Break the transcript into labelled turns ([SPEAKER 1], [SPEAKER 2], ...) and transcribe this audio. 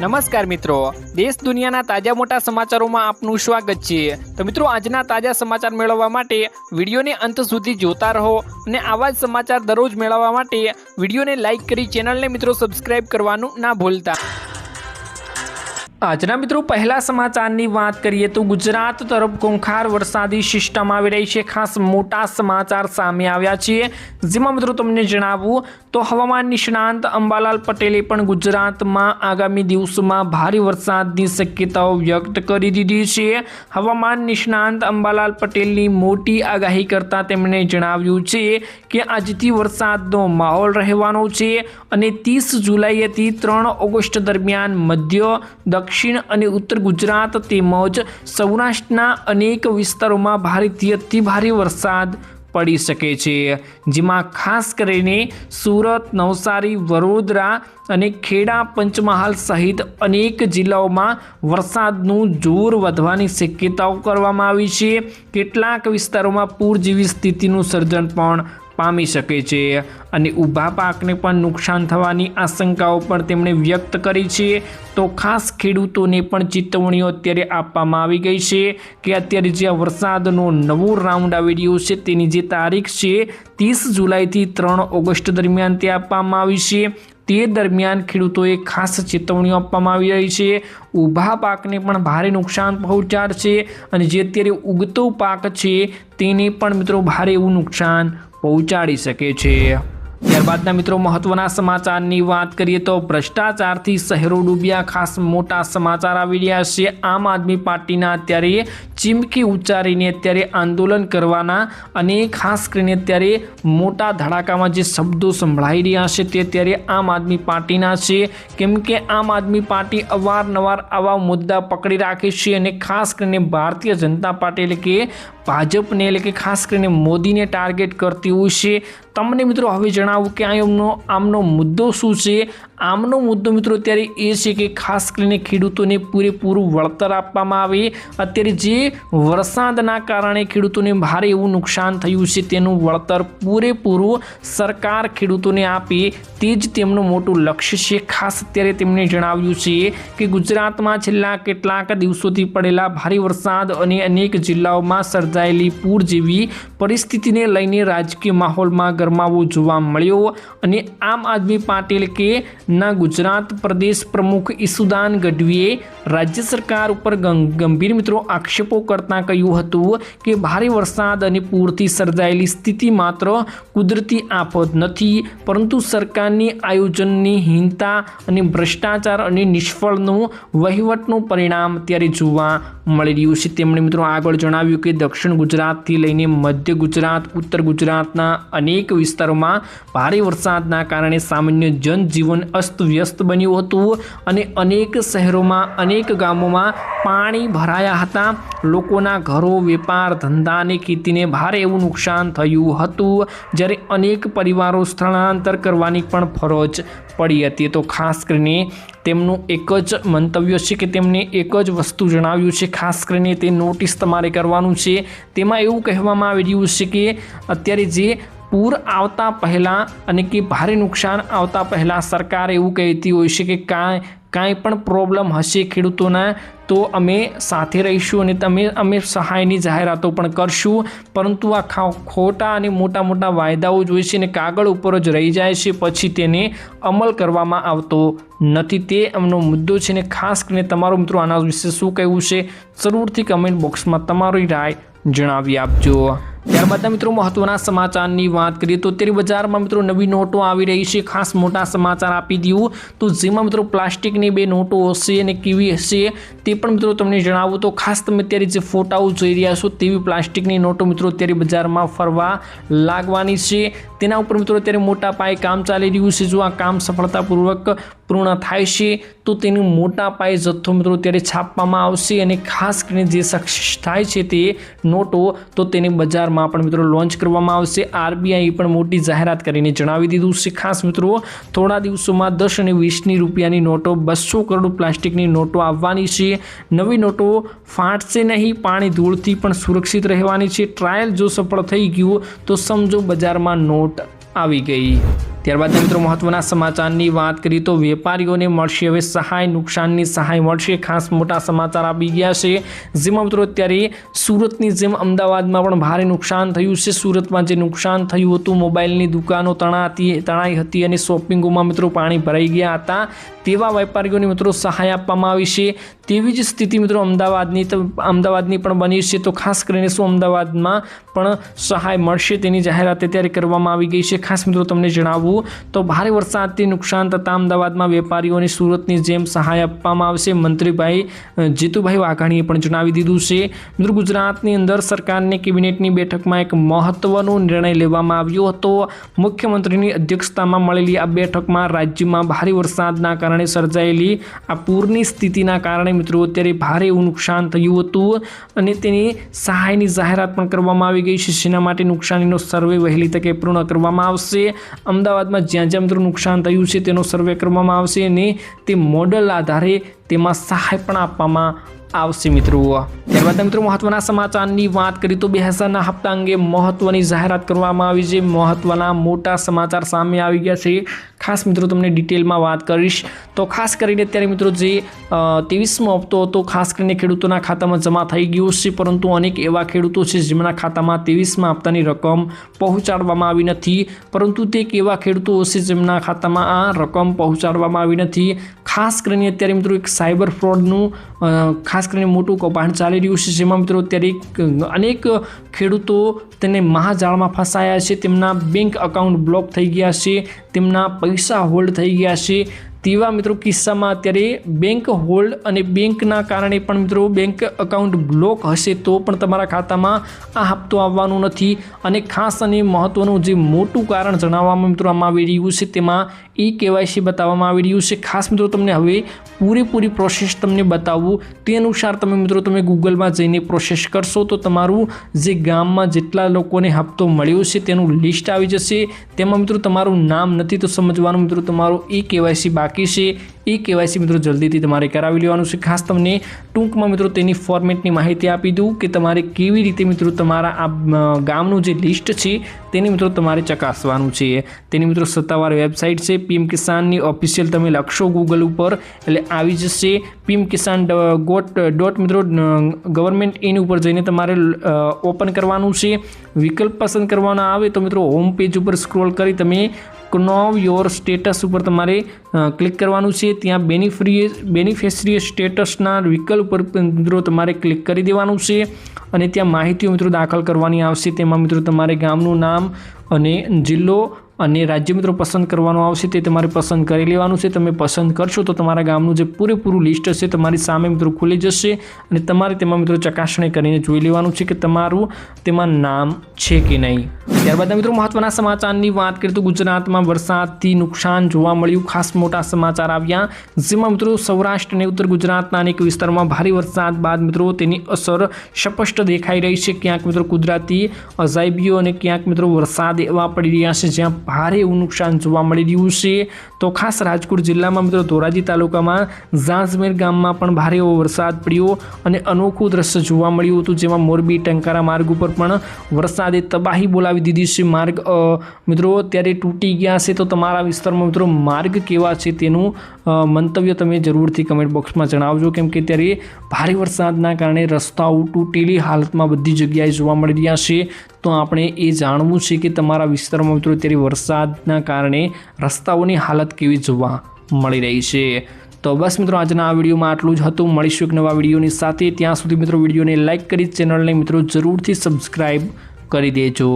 [SPEAKER 1] નમસ્કાર મિત્રો, દેશ દુનિયાના તાજા મોટા સમાચારોમાં આપનું સ્વાગત છે। તો મિત્રો, આજના તાજા સમાચાર મેળવવા માટે વિડીયોને અંત સુધી જોતા રહો અને આવા જ સમાચાર દરરોજ મેળવવા માટે વિડીયોને લાઇક કરી ચેનલને મિત્રો સબસ્ક્રાઇબ કરવાનું ના ભૂલતા। આજના મિત્રો પહેલા સમાચારની વાત કરીએ તો ગુજરાત તરફ ખૂંખાર વરસાદી સિસ્ટમ આવી રહી છે। ખાસ મોટા સમાચાર સામે આવ્યા છે, જેમાં મિત્રો તમને જણાવું તો હવામાન નિષ્ણાંત અંબાલાલ પટેલે પણ ગુજરાતમાં આગામી દિવસોમાં ભારે વરસાદની શક્યતાઓ વ્યક્ત કરી દીધી છે। હવામાન નિષ્ણાંત અંબાલાલ પટેલની મોટી આગાહી કરતા તેમણે જણાવ્યું છે કે આજથી વરસાદનો માહોલ રહેવાનો છે અને 30 જુલાઈથી 3 ઓગસ્ટ દરમિયાન મધ્ય દક્ષિણ અને ઉત્તર ગુજરાત તેમજ સૌરાષ્ટ્રના અનેક વિસ્તારોમાં ભારેથી અતિ ભારે વરસાદ પડી શકે છે, જેમાં ખાસ કરીને સુરત, નવસારી, વડોદરા અને ખેડા, પંચમહાલ સહિત અનેક જિલ્લાઓમાં વરસાદનું જોર વધવાની શક્યતાઓ કરવામાં આવી છે। કેટલાક વિસ્તારોમાં પૂર જેવી સ્થિતિનું સર્જન પણ પામી શકે છે અને ઊભા પાકને પણ નુકસાન થવાની આશંકાઓ પણ તેમણે વ્યક્ત કરી છે। તો ખાસ ખેડૂતોને પણ ચેતવણીઓ અત્યારે આપવામાં આવી ગઈ છે કે અત્યારે જે વરસાદનો નવો રાઉન્ડ આવી રહ્યો છે તેની જે તારીખ છે 30 જુલાઈથી 3 ઓગસ્ટ દરમિયાન તે આપવામાં આવી છે। તે દરમિયાન ખેડૂતોએ ખાસ ચેતવણીઓ આપવામાં આવી રહી છે। ઊભા પાકને પણ ભારે નુકસાન પહોંચાડશે અને જે અત્યારે ઉગતો પાક છે તેને પણ મિત્રો ભારે એવું નુકસાન પહોંચાડી શકે છે। ત્યારબાદના મિત્રો મહત્વના સમાચારની વાત કરીએ તો ભ્રષ્ટાચારથી શહેરો ડૂબ્યા, ખાસ મોટા સમાચાર આવી રહ્યા છે। આમ આદમી પાર્ટીના અત્યારે ચીમકી ઉચ્ચારીને અત્યારે આંદોલન કરવાના અને ખાસ કરીને અત્યારે મોટા ધડાકામાં જે શબ્દો સંભળાઈ રહ્યા છે તે અત્યારે આમ આદમી પાર્ટીના છે, કેમ કે આમ આદમી પાર્ટી અવારનવાર આવા મુદ્દા પકડી રાખે છે અને ખાસ કરીને ભારતીય જનતા પાર્ટી એટલે કે ભાજપને એટલે કે ખાસ કરીને મોદીને ટાર્ગેટ કરતી હોય છે। તમને મિત્રો હવે જણાવું કે આમનો મુદ્દો શું છે। આમનો મુદ્દો મિત્રો અત્યારે એ છે કે ખાસ કરીને ખેડૂતોને પૂરેપૂરું વળતર આપવામાં આવે। અત્યારે જે વરસાદના કારણે ખેડૂતોને ભારે એવું નુકસાન થયું છે તેનું વળતર પૂરેપૂરું સરકાર ખેડૂતોને આપે, તે જ તેમનું મોટું લક્ષ્ય છે। ખાસ અત્યારે તેમણે જણાવ્યું છે કે ગુજરાતમાં છેલ્લા કેટલાક દિવસોથી પડેલા ભારે વરસાદ અને અનેક જિલ્લાઓમાં સર્જાયેલી પૂર જેવી પરિસ્થિતિને લઈને રાજકીય માહોલમાં ગરમાવો જોવા મળ્યો અને આમ આદમી પાર્ટી કે ના ગુજરાત પ્રદેશ પ્રમુખ ઈસુદાન ગઢવીએ રાજ્ય સરકાર ઉપર ગંભીર મિત્રો આક્ષેપો કરતાં કહ્યું હતું કે ભારે વરસાદ અને પૂરથી સર્જાયેલી સ્થિતિ માત્ર કુદરતી આફત નથી, પરંતુ સરકારની આયોજનની હીનતા અને ભ્રષ્ટાચાર અને નિષ્ફળનું વહીવટનું પરિણામ અત્યારે જોવા મળી રહ્યું છે। તેમણે મિત્રો આગળ જણાવ્યું કે દક્ષિણ ગુજરાતથી લઈને મધ્ય ગુજરાત, ઉત્તર ગુજરાતના અનેક વિસ્તારોમાં ભારે વરસાદના કારણે સામાન્ય જનજીવન અસ્તવ્યસ્ત બન્યું હતું અને અનેક શહેરોમાં, અનેક ગામોમાં પાણી ભરાયા હતા। લોકોના ઘરો, વેપાર, ધંધા અને ખેતીને ભારે એવું નુકસાન થયું હતું, જ્યારે અનેક પરિવારો સ્થળાંતર કરવાની પણ ફરજ પડી હતી। તો ખાસ કરીને તેમનું એક જ મંતવ્ય છે કે તેમને એક જ વસ્તુ જણાવ્યું છે, ખાસ કરીને તે નોટિસ તમારે કરવાનું છે। તેમાં એવું કહેવામાં આવી રહ્યું છે કે અત્યારે જે પૂર આવતા પહેલાં અને કે ભારે નુકસાન આવતા પહેલાં સરકાર એવું કહેતી હોય છે કે કાંઈ પણ પ્રોબ્લેમ હશે ખેડૂતોના તો અમે સાથે રહીશું અને અમે સહાયની જાહેરાતો પણ કરશું, પરંતુ આ ખોટા અને મોટા વાયદાઓ જોઈએ છે અને કાગળ ઉપર જ રહી જાય છે, પછી તેને અમલ કરવામાં આવતો નથી। તે એમનો મુદ્દો છે ને ખાસ કરીને તમારું મિત્રો આના વિશે શું કહેવું છે જરૂરથી કમેન્ટ બોક્સમાં તમારી રાય જણાવી આપજો। ત્યારબાદના મિત્રો મહત્વના સમાચારની વાત કરીએ તો અત્યારે બજારમાં મિત્રો નવી નોટો આવી રહી છે। ખાસ મોટા સમાચાર આપી દઉં તો જેમાં મિત્રો પ્લાસ્ટિકની 2 નોટો હશે અને કેવી હશે તે પણ મિત્રો તમને જણાવું તો ખાસ તમે અત્યારે જે ફોટાઓ જોઈ રહ્યા છો તેવી પ્લાસ્ટિકની નોટો મિત્રો અત્યારે બજારમાં ફરવા લાગવાની છે। તેના ઉપર મિત્રો અત્યારે મોટા પાયે કામ ચાલી રહ્યું છે। જો આ કામ સફળતાપૂર્વક પૂર્ણ થાય છે તો તેનું મોટા પાયે જથ્થો મિત્રો અત્યારે છાપવામાં આવશે અને ખાસ કરીને જે સક્સેસ થાય છે તે નોટો તો તેને બજારમાં પણ મિત્રો લોન્ચ કરવામાં આવશે। આરબીઆઈ પણ મોટી જાહેરાત કરીને જણાવી દીધું છે। ખાસ મિત્રો થોડા દિવસોમાં 10 અને 20 રૂપિયાની નોટો 200 કરોડ પ્લાસ્ટિકની નોટો આવવાની છે। નવી નોટો ફાટશે નહીં, પાણી ધૂળથી પણ સુરક્ષિત રહેવાની છે। ટ્રાયલ જો સફળ થઈ ગયું તો સમજો બજારમાં નોટ આવી ગઈ। ત્યારબાદ મિત્રો મહત્વના સમાચારની વાત કરીએ તો વેપારીઓને મળશે હવે સહાય, નુકસાનની સહાય મળશે। ખાસ મોટા સમાચાર આવી ગયા છે, જેમાં મિત્રો અત્યારે સુરતની જેમ અમદાવાદમાં પણ ભારે નુકસાન થયું છે। સુરતમાં જે નુકસાન થયું હતું, મોબાઈલની દુકાનો તણાઈ હતી અને શોપિંગોમાં મિત્રો પાણી ભરાઈ ગયા હતા, તેવા વેપારીઓને મિત્રો સહાય આપવામાં આવી છે। તેવી જ સ્થિતિ મિત્રો અમદાવાદની પણ બની છે। તો ખાસ કરીને શું અમદાવાદમાં પણ સહાય મળશે તેની જાહેરાત અત્યારે કરવામાં આવી ગઈ છે। ખાસ મિત્રો તમને જણાવવું તો ભારે વરસાદથી નુકસાન થતાં અમદાવાદમાં વેપારીઓને સુરતની જેમ સહાય આપવામાં આવશે। મંત્રીભાઈ જીતુભાઈ વાઘાણીએ પણ જણાવી દીધું છે। મિત્રો ગુજરાતની અંદર સરકારની કેબિનેટની બેઠકમાં એક મહત્વનો નિર્ણય લેવામાં આવ્યો હતો। મુખ્યમંત્રીની અધ્યક્ષતામાં મળેલી આ બેઠકમાં રાજ્યમાં ભારે વરસાદના કારણે સર્જાયેલી આ પૂરની સ્થિતિના કારણે મિત્રો અત્યારે ભારે એવું નુકસાન થયું હતું અને તેની સહાયની જાહેરાત પણ કરવામાં આવી ગઈ છે, જેના માટે નુકસાનીનો સર્વે વહેલી તકે પૂર્ણ કરવામાં આવશે। અમદાવાદમાં જ્યાં જ્યાં મિત્રો નુકસાન થયું છે તેનો સર્વે કરવામાં આવશે અને તે મોડલ આધારે તેમાં સહાય પણ આપવામાં આવશે મિત્રો। ત્યારબાદ મિત્રો મહત્વના સમાચારની વાત કરીએ તો 2000ના હપ્તા અંગે મહત્વની જાહેરાત કરવામાં આવી છે। મહત્વના મોટા સમાચાર સામે આવી ગયા છે। ખાસ મિત્રો તમને ડિટેલમાં વાત કરીશ। તો ખાસ કરીને અત્યારે મિત્રો જે 23મો હપ્તો હતો ખાસ કરીને ખેડૂતોના ખાતામાં જમા થઈ ગયો છે, પરંતુ અનેક એવા ખેડૂતો છે જેમના ખાતામાં 23મા હપ્તાની રકમ પહોંચાડવામાં આવી નથી, પરંતુ તે કેવા ખેડૂતો હશે જેમના ખાતામાં આ રકમ પહોંચાડવામાં આવી નથી। ખાસ કરીને અત્યારે મિત્રો એક સાયબર ફ્રોડનું ખાસ કરીને મોટું કૌભાંડ ચાલી રહ્યું છે, જેમાં મિત્રો અત્યારે અનેક ખેડૂતો તેને મહાજાળમાં ફસાયા છે, તેમના બેંક એકાઉન્ટ બ્લોક થઈ ગયા છે, તેમના પૈસા હોલ્ડ થઈ ગયા છે। તેવા મિત્રો કિસ્સામાં અત્યારે બેંક હોલ્ડ અને બેંકના કારણે પણ મિત્રો બેંક એકાઉન્ટ બ્લોક હશે તો પણ તમારા ખાતામાં આ હપ્તો આવવાનો નથી। અને ખાસ અને મહત્વનું જે મોટું કારણ જણાવવામાં મિત્રો આમાં આવી રહ્યું છે તેમાં KYC બતાવવામાં આવી રહ્યું છે। ખાસ મિત્રો તમને હવે પૂરેપૂરી પ્રોસેસ તમને બતાવું તે અનુસાર તમે ગૂગલમાં જઈને પ્રોસેસ કરશો તો તમારું જે ગામમાં જેટલા લોકોને હપ્તો મળ્યો છે તેનું લિસ્ટ આવી જશે। તેમાં મિત્રો તમારું નામ નથી તો સમજવાનું મિત્રો તમારું KYC બાકી છે। KYC મિત્રો જલ્દીથી તમારે કરાવી લેવાનું છે। ખાસ તમને ટૂંકમાં મિત્રો તેની ફોર્મેટની માહિતી આપી દઉં કે તમારે કેવી રીતે મિત્રો તમારા આ ગામનું જે લિસ્ટ છે તેની મિત્રો તમારે ચકાસવાનું છે। તેની મિત્રો સત્તાવાર વેબસાઇટ છે PM કિસાનની ઓફિશિયલ, તમે લખશો ગૂગલ ઉપર એટલે આવી જશે PM કિસાન મિત્રો ગવર્મેન્ટ એની ઉપર જઈને તમારે ઓપન કરવાનું છે। વિકલ્પ પસંદ કરવાનો આવે તો મિત્રો હોમ પેજ ઉપર સ્ક્રોલ કરી તમે નોવ યોર સ્ટેટસ ઉપર તમારે ક્લિક કરવાનું છે। ત્યાં બેનિફિશરી સ્ટેટસના વિકલ્પ ઉપર મિત્રો તમારે ક્લિક કરી દેવાનું છે અને ત્યાં માહિતીઓ મિત્રો દાખલ કરવાની આવશે। તેમાં મિત્રો તમારે ગામનું નામ અને જિલ્લો અને રાજ્ય મિત્રો પસંદ કરવાનું આવશે, તે તમારે પસંદ કરી લેવાનું છે। તમે પસંદ કરશો તો તમારા ગામનું જે પૂરેપૂરું લિસ્ટ હશે તમારી સામે મિત્રો ખુલી જશે અને તમારે તેમાં મિત્રો ચકાસણી કરીને જોઈ લેવાનું છે કે તમારું તેમાં નામ છે કે નહીં। ત્યારબાદ મિત્રો મહત્વના સમાચારની વાત કરીએ તો ગુજરાતમાં વરસાદથી નુકસાન જોવા મળ્યું। ખાસ મોટા સમાચાર આવ્યા, જેમાં મિત્રો સૌરાષ્ટ્ર અને ઉત્તર ગુજરાતના અનેક વિસ્તારોમાં ભારે વરસાદ બાદ મિત્રો તેની અસર સ્પષ્ટ દેખાઈ રહી છે। ક્યાંક મિત્રો કુદરતી અજાયબીઓ અને ક્યાંક મિત્રો વરસાદ એવા પડી રહ્યા છે જ્યાં ભારે એવું નુકસાન જોવા મળી રહ્યું છે। તો ખાસ રાજકોટ જિલ્લામાં મિત્રો ધોરાજી તાલુકામાં ઝાંઝમેર ગામમાં પણ ભારે એવો વરસાદ પડ્યો અને અનોખું દ્રશ્ય જોવા મળ્યું હતું, જેમાં મોરબી ટંકારા માર્ગ ઉપર પણ વરસાદે તબાહી બોલાવી દીધી છે। માર્ગ મિત્રો અત્યારે તૂટી ગયા છે, તો તમારા વિસ્તારમાં મિત્રો માર્ગ કેવા છે તેનું મંતવ્ય તમે જરૂરથી કમેન્ટ બોક્સમાં જણાવજો, કેમ કે ત્યારે ભારે વરસાદના કારણે રસ્તાઓ તૂટેલી હાલતમાં બધી જગ્યાએ જોવા મળી રહ્યા છે। તો આપણે એ જાણવું છે કે તમારા વિસ્તારમાં મિત્રો અત્યારે વરસાદના કારણે રસ્તાઓની હાલત કેવી જોવા મળી રહી છે। તો બસ મિત્રો આજના આ વિડીયોમાં આટલું જ હતું। મળીશું એક નવા વિડીયોની સાથે। ત્યાં સુધી મિત્રો વિડીયોને લાઇક કરી ચેનલને મિત્રો જરૂરથી સબસ્ક્રાઈબ કરી દેજો।